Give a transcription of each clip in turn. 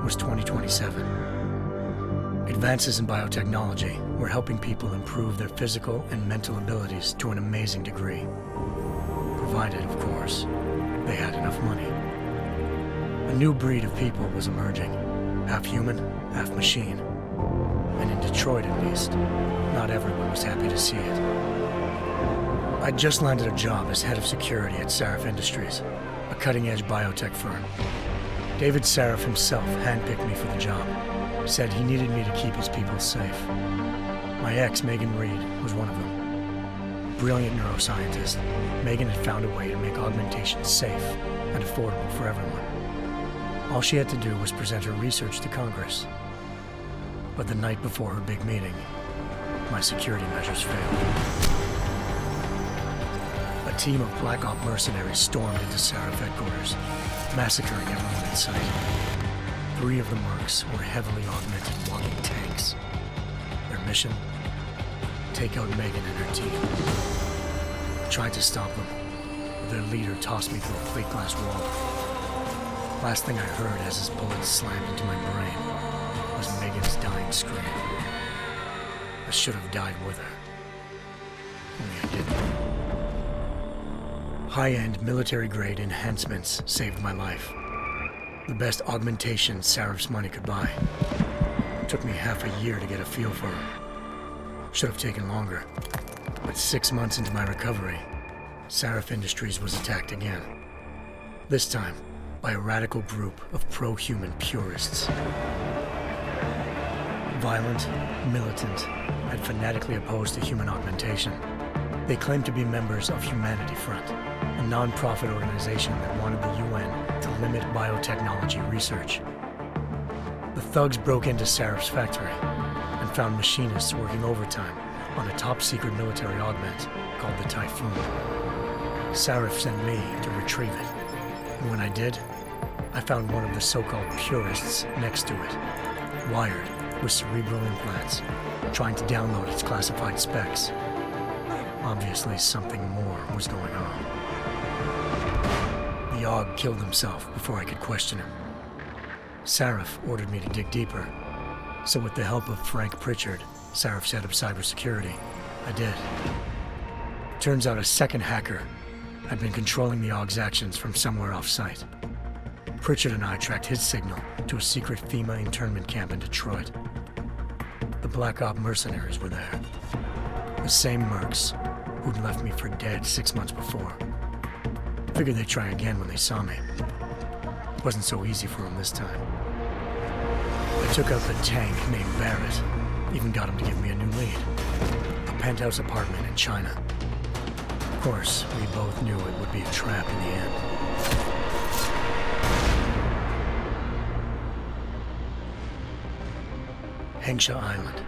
was 2027. Advances in biotechnology were helping people improve their physical and mental abilities to an amazing degree. Provided, of course, they had enough money. A new breed of people was emerging, half human, half machine. And in Detroit, at least, not everyone was happy to see it. I'd just landed a job as head of security at Sarif Industries, a cutting-edge biotech firm. David Sarif himself handpicked me for the job, said he needed me to keep his people safe. My ex, Megan Reed, was one of them. Brilliant neuroscientist, Megan had found a way to make augmentation safe and affordable for everyone. All she had to do was present her research to Congress. But the night before her big meeting, my security measures failed. A team of Black Op mercenaries stormed into Sarif headquarters, massacring everyone in sight. 3 of the mercs were heavily augmented walking tanks. Their mission? Take out Megan and her team. I tried to stop them, but their leader tossed me through a plate glass wall. Last thing I heard as his bullets slammed into my brain was Megan's dying scream. I should have died with her. Only I didn't. High-end military-grade enhancements saved my life. The best augmentation Sarif's money could buy. It took me half a year to get a feel for her. Should have taken longer. But 6 months into my recovery, Sarif Industries was attacked again. This time, by a radical group of pro-human purists. Violent, militant, and fanatically opposed to human augmentation. They claimed to be members of Humanity Front, a non-profit organization that wanted the UN to limit biotechnology research. The thugs broke into Sarif's factory and found machinists working overtime on a top-secret military augment called the Typhoon. Sarif sent me to retrieve it, and when I did, I found one of the so-called purists next to it, wired with cerebral implants, trying to download its classified specs. Obviously, something more was going on. The Aug killed himself before I could question him. Sarif ordered me to dig deeper, so with the help of Frank Pritchard, Sarif's head of cybersecurity, I did. Turns out a second hacker had been controlling the Aug's actions from somewhere off-site. Pritchard and I tracked his signal to a secret FEMA internment camp in Detroit. The Black Op mercenaries were there. The same mercs who'd left me for dead 6 months before. Figured they'd try again when they saw me. It wasn't so easy for them this time. I took out the tank named Barrett, even got him to give me a new lead. A penthouse apartment in China. Of course, we both knew it would be a trap in the end. Hengsha Island,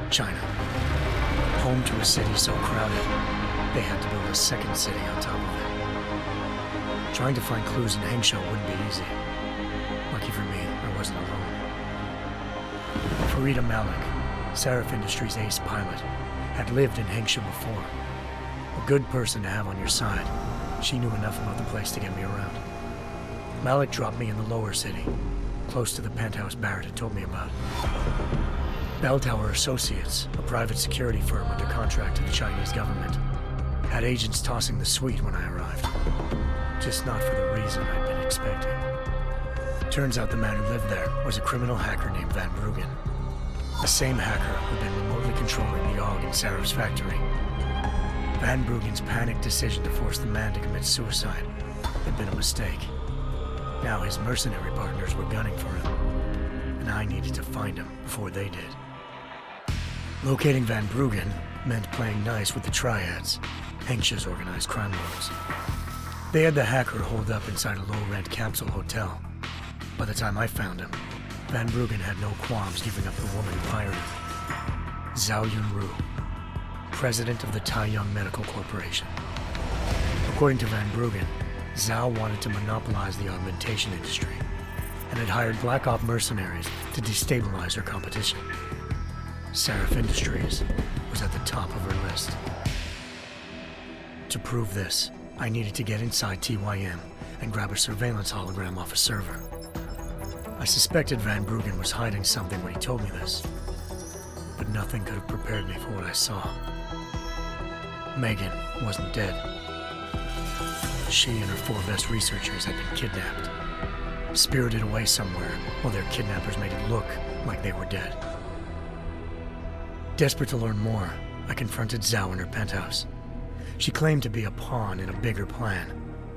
China. Home to a city so crowded, they had to build a second city on top of it. Trying to find clues in Hengsha wouldn't be easy. Lucky for me, I wasn't alone. Farida Malik, Sarif Industries' ace pilot, had lived in Hengsha before. A good person to have on your side. She knew enough about the place to get me around. Malik dropped me in the lower city, close to the penthouse Barrett had told me about. Bell Tower Associates, a private security firm under contract to the Chinese government, had agents tossing the suite when I arrived. Just not for the reason I'd been expecting. Turns out the man who lived there was a criminal hacker named Van Bruggen. The same hacker who'd been remotely controlling the Aug in Sarif's factory. Van Bruggen's panicked decision to force the man to commit suicide had been a mistake. Now his mercenary partners were gunning for him, and I needed to find him before they did. Locating Van Bruggen meant playing nice with the Triads, Hengsha's organized crime lords. They had the hacker holed up inside a low-rent capsule hotel. By the time I found him, Van Bruggen had no qualms giving up the woman who hired him. Zhao Yunru, president of the Taiyang Medical Corporation. According to Van Bruggen, Zhao wanted to monopolize the augmentation industry and had hired Black Op mercenaries to destabilize her competition. Sarif Industries was at the top of her list. To prove this, I needed to get inside TYM and grab a surveillance hologram off a server. I suspected Van Bruggen was hiding something when he told me this, but nothing could have prepared me for what I saw. Megan wasn't dead. She and her 4 best researchers had been kidnapped, spirited away somewhere while their kidnappers made it look like they were dead. Desperate to learn more, I confronted Zhao in her penthouse. She claimed to be a pawn in a bigger plan,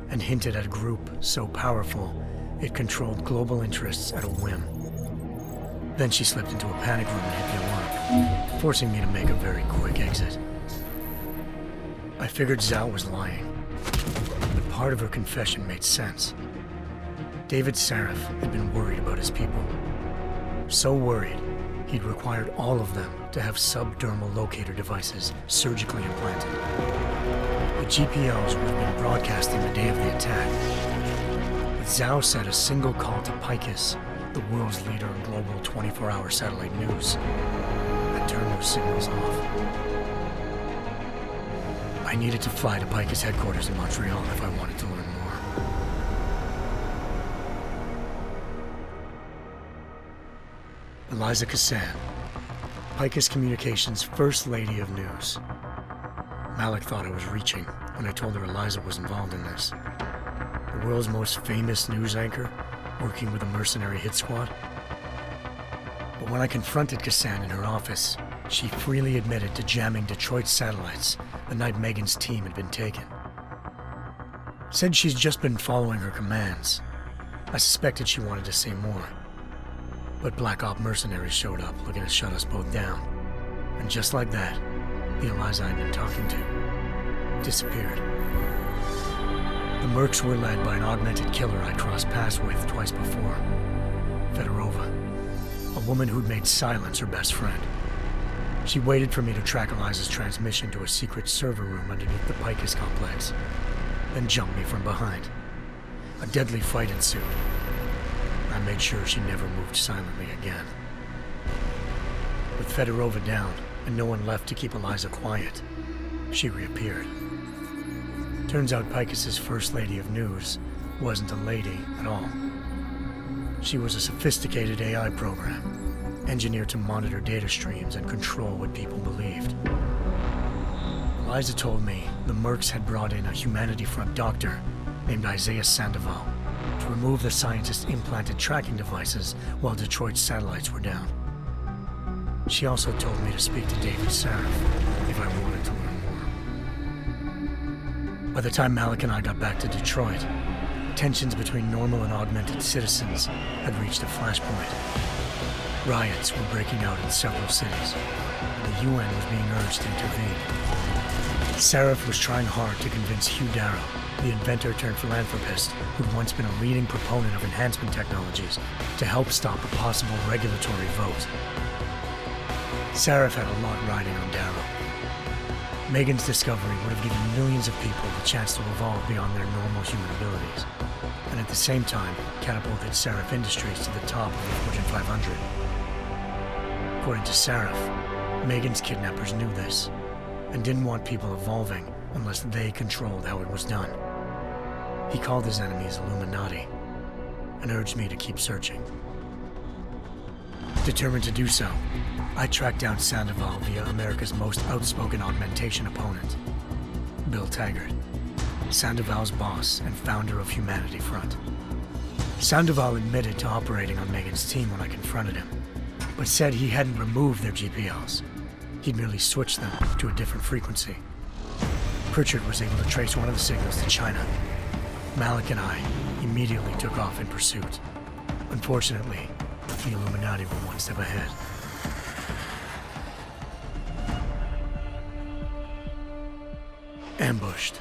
and hinted at a group so powerful it controlled global interests at a whim. Then she slipped into a panic room and hit the alarm, forcing me to make a very quick exit. I figured Zhao was lying, but part of her confession made sense. David Sarif had been worried about his people. So worried, he'd required all of them to have subdermal locator devices surgically implanted. The GPOs would have been broadcasting the day of the attack. But Zhao said a single call to Picus, the world's leader in global 24-hour satellite news, had turned those signals off. I needed to fly to Picus headquarters in Montreal if I wanted to learn more. Eliza Cassan, Picus Communications' First Lady of News. Malik thought I was reaching when I told her Eliza was involved in this. The world's most famous news anchor, working with a mercenary hit squad. But when I confronted Cassan in her office, she freely admitted to jamming Detroit's satellites the night Megan's team had been taken. Said she's just been following her commands. I suspected she wanted to say more. But Black Op mercenaries showed up looking to shut us both down. And just like that, the Eliza I'd been talking to disappeared. The Mercs were led by an augmented killer I'd crossed paths with twice before, Fedorova, a woman who'd made silence her best friend. She waited for me to track Eliza's transmission to a secret server room underneath the Picus complex, then jumped me from behind. A deadly fight ensued. I made sure she never moved silently again. With Fedorova down and no one left to keep Eliza quiet, she reappeared. Turns out Picus's First Lady of News wasn't a lady at all. She was a sophisticated AI program, engineered to monitor data streams and control what people believed. Eliza told me the Mercs had brought in a Humanity Front doctor named Isaiah Sandoval to remove the scientist's implanted tracking devices while Detroit's satellites were down. She also told me to speak to David Sarif if I wanted to learn more. By the time Malik and I got back to Detroit, tensions between normal and augmented citizens had reached a flashpoint. Riots were breaking out in several cities, and the UN was being urged to intervene. Sarif was trying hard to convince Hugh Darrow, the inventor-turned-philanthropist who'd once been a leading proponent of enhancement technologies, to help stop a possible regulatory vote. Sarif had a lot riding on Darrow. Megan's discovery would have given millions of people the chance to evolve beyond their normal human abilities, and at the same time catapulted Sarif Industries to the top of the Fortune 500. According to Sarif, Megan's kidnappers knew this, and didn't want people evolving unless they controlled how it was done. He called his enemies Illuminati, and urged me to keep searching. Determined to do so, I tracked down Sandoval via America's most outspoken augmentation opponent, Bill Taggart, Sandoval's boss and founder of Humanity Front. Sandoval admitted to operating on Megan's team when I confronted him, but said he hadn't removed their GPLs. He'd merely switched them to a different frequency. Pritchard was able to trace one of the signals to China. Malik and I immediately took off in pursuit. Unfortunately, the Illuminati were one step ahead. Ambushed.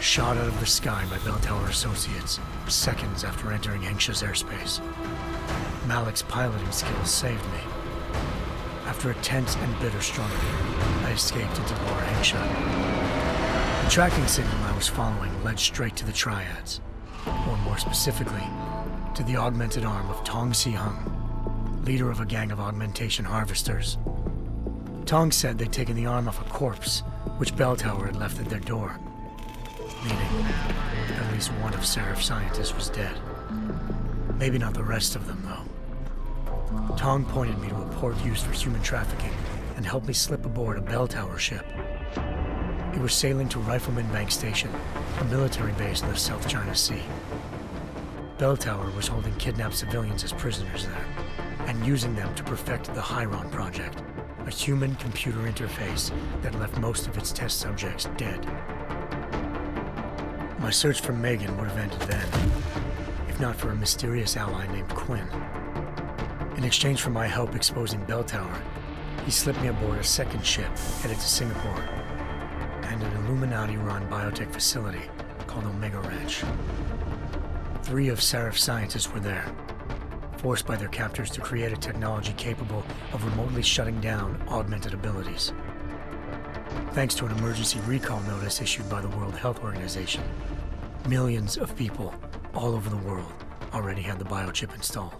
Shot out of the sky by Bell Tower Associates, seconds after entering Hengsha's airspace. Malik's piloting skills saved me. After a tense and bitter struggle, I escaped into Lower Hengsha. The tracking signal I was following led straight to the Triads, or more specifically, to the augmented arm of Tong Si-hung, leader of a gang of augmentation harvesters. Tong said they'd taken the arm off a corpse, which Bell Tower had left at their door, meaning at least one of Sarif's scientists was dead. Maybe not the rest of them, though. Tong pointed me to a port used for human trafficking and helped me slip aboard a bell tower ship. It was sailing to Rifleman Bank Station, a military base in the South China Sea. Bell Tower was holding kidnapped civilians as prisoners there, and using them to perfect the Hyron Project, a human-computer interface that left most of its test subjects dead. My search for Megan would have ended then, if not for a mysterious ally named Quinn. In exchange for my help exposing Bell Tower, he slipped me aboard a second ship headed to Singapore and an Illuminati-run biotech facility called Omega Ranch. 3 of Seraph's scientists were there, forced by their captors to create a technology capable of remotely shutting down augmented abilities. Thanks to an emergency recall notice issued by the World Health Organization, millions of people all over the world already had the biochip installed.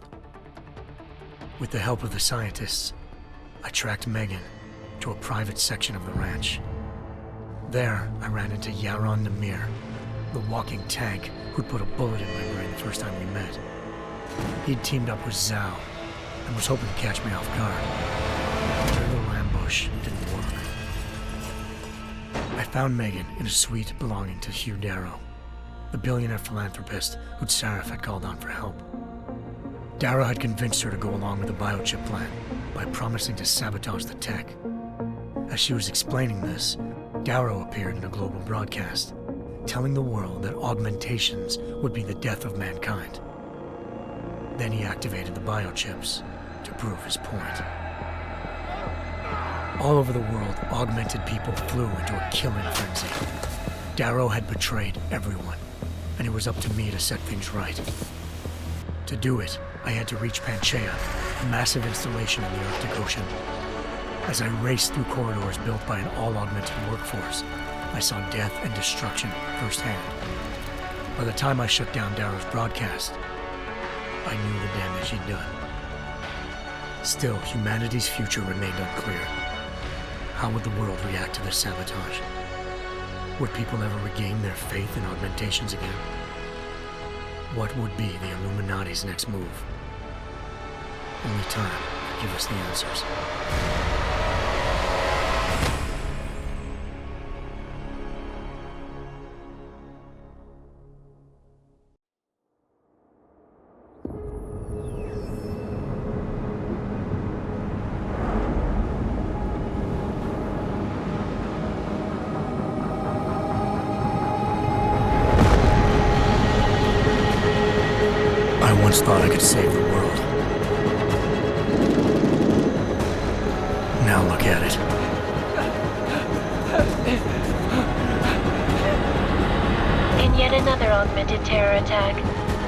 With the help of the scientists, I tracked Megan to a private section of the ranch. There, I ran into Yaron Namir, the walking tank who'd put a bullet in my brain the first time we met. He'd teamed up with Zhao and was hoping to catch me off guard. Their little ambush didn't work. I found Megan in a suite belonging to Hugh Darrow, the billionaire philanthropist who'd Seraph had called on for help. Darrow had convinced her to go along with the biochip plan by promising to sabotage the tech. As she was explaining this, Darrow appeared in a global broadcast, telling the world that augmentations would be the death of mankind. Then he activated the biochips to prove his point. All over the world, augmented people flew into a killing frenzy. Darrow had betrayed everyone, and it was up to me to set things right. To do it, I had to reach Panchaea, a massive installation in the Arctic Ocean. As I raced through corridors built by an all-augmented workforce, I saw death and destruction firsthand. By the time I shut down Darrow's broadcast, I knew the damage he'd done. Still, humanity's future remained unclear. How would the world react to this sabotage? Would people ever regain their faith in augmentations again? What would be the Illuminati's next move? Only time could give us the answers. I once thought I could save the world. Now look at it. In yet another augmented terror attack,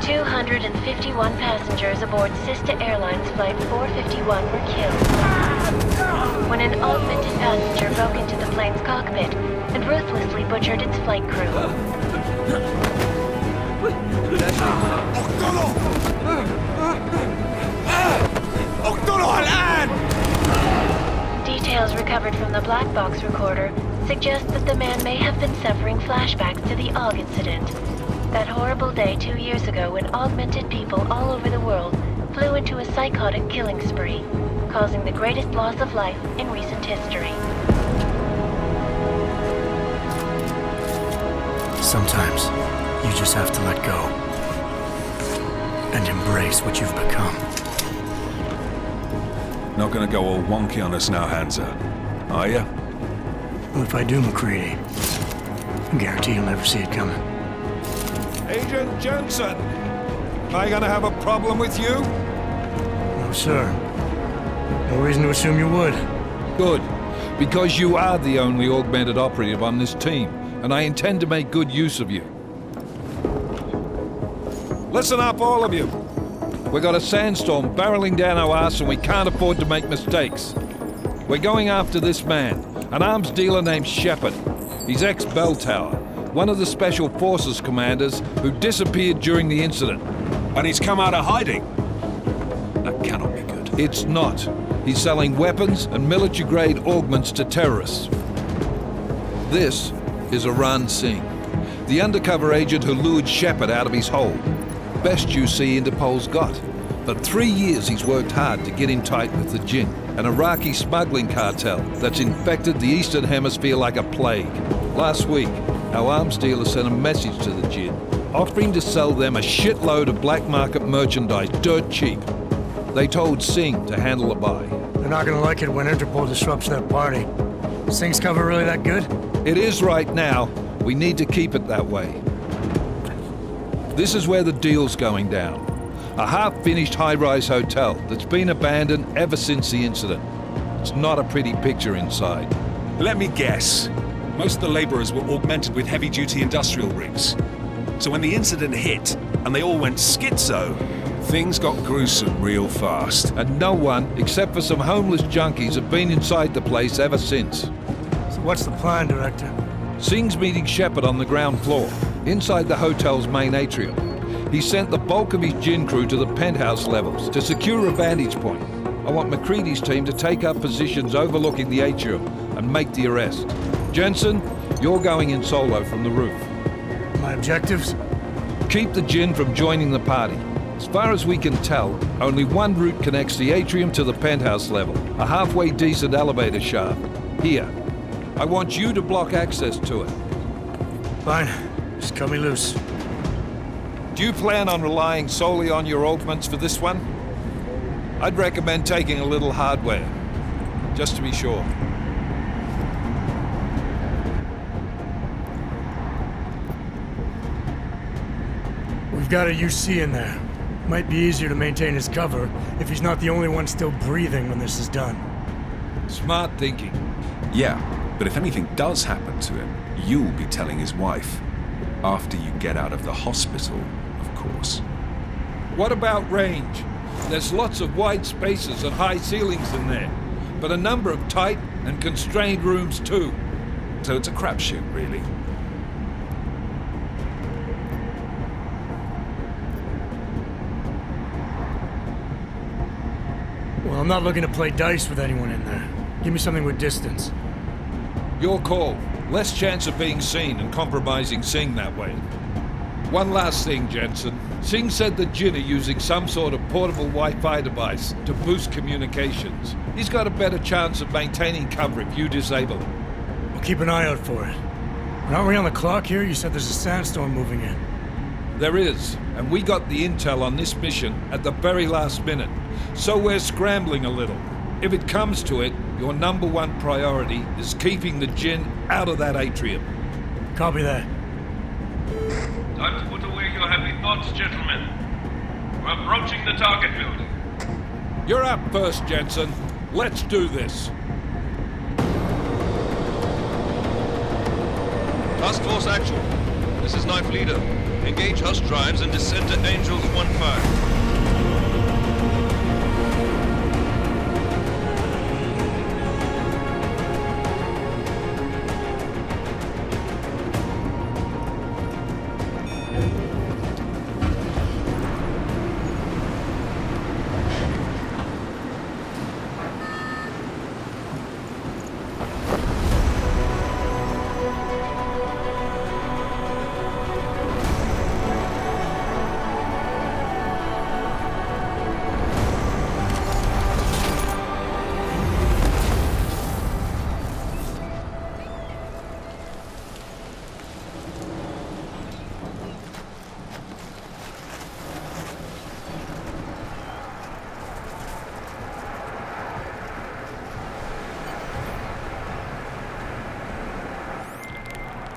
251 passengers aboard Sister Airlines Flight 451 were killed when an augmented passenger broke into the plane's cockpit and ruthlessly butchered its flight crew. Details recovered from the black box recorder suggest that the man may have been suffering flashbacks to the AUG incident. That horrible day 2 years ago when augmented people all over the world flew into a psychotic killing spree, causing the greatest loss of life in recent history. Sometimes, you just have to let go and embrace what you've become. Not gonna go all wonky on us now, Hansa, are ya? Well, if I do, McCready, I guarantee you'll never see it coming. Agent Jensen, am I gonna have a problem with you? No, sir. No reason to assume you would. Good, because you are the only augmented operative on this team, and I intend to make good use of you. Listen up, all of you. We got a sandstorm barreling down our arse and we can't afford to make mistakes. We're going after this man, an arms dealer named Shepard. He's ex-Bell Tower, one of the Special Forces commanders who disappeared during the incident. And he's come out of hiding? That cannot be good. It's not. He's selling weapons and military-grade augments to terrorists. This is Aran Singh, the undercover agent who lured Shepard out of his hole. Best you see Interpol's got. For 3 years he's worked hard to get in tight with the Jinn, an Iraqi smuggling cartel that's infected the Eastern Hemisphere like a plague. Last week, our arms dealer sent a message to the Jinn, offering to sell them a shitload of black market merchandise dirt cheap. They told Singh to handle the buy. They're not gonna like it when Interpol disrupts their party. Singh's cover really that good? It is right now. We need to keep it that way. This is where the deal's going down. A half-finished high-rise hotel that's been abandoned ever since the incident. It's not a pretty picture inside. Let me guess. Most of the laborers were augmented with heavy-duty industrial rigs. So when the incident hit, and they all went schizo, things got gruesome real fast. And no one, except for some homeless junkies, have been inside the place ever since. So what's the plan, Director? Singh's meeting Shepard on the ground floor, inside the hotel's main atrium. He sent the bulk of his Jinn crew to the penthouse levels to secure a vantage point. I want McCready's team to take up positions overlooking the atrium and make the arrest. Jensen, you're going in solo from the roof. My objectives? Keep the Jinn from joining the party. As far as we can tell, only one route connects the atrium to the penthouse level, a halfway decent elevator shaft. Here. I want you to block access to it. Fine. Just cut me loose. Do you plan on relying solely on your augments for this one? I'd recommend taking a little hardware, just to be sure. We've got a UC in there. Might be easier to maintain his cover if he's not the only one still breathing when this is done. Smart thinking. Yeah, but if anything does happen to him, you'll be telling his wife. After you get out of the hospital, of course. What about range? There's lots of wide spaces and high ceilings in there, but a number of tight and constrained rooms too. So it's a crapshoot, really. Well, I'm not looking to play dice with anyone in there. Give me something with distance. Your call. Less chance of being seen and compromising Singh that way. One last thing, Jensen. Singh said the Jinn are using some sort of portable Wi-Fi device to boost communications. He's got a better chance of maintaining cover if you disable it. I'll keep an eye out for it. But aren't we on the clock here? You said there's a sandstorm moving in. There is, and we got the intel on this mission at the very last minute, so we're scrambling a little. If it comes to it, your number one priority is keeping the Jinn out of that atrium. Copy that. Time to put away your happy thoughts, gentlemen. We're approaching the target building. You're up first, Jensen. Let's do this. Task Force Actual. This is Knife Leader. Engage Hush drives and descend to Angels 1-5.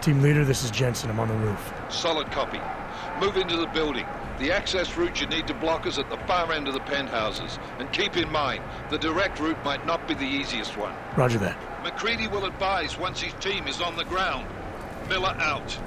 Team leader, this is Jensen. I'm on the roof. Solid copy. Move into the building. The access route you need to block is at the far end of the penthouses. And keep in mind, the direct route might not be the easiest one. Roger that. McCready will advise once his team is on the ground. Miller out.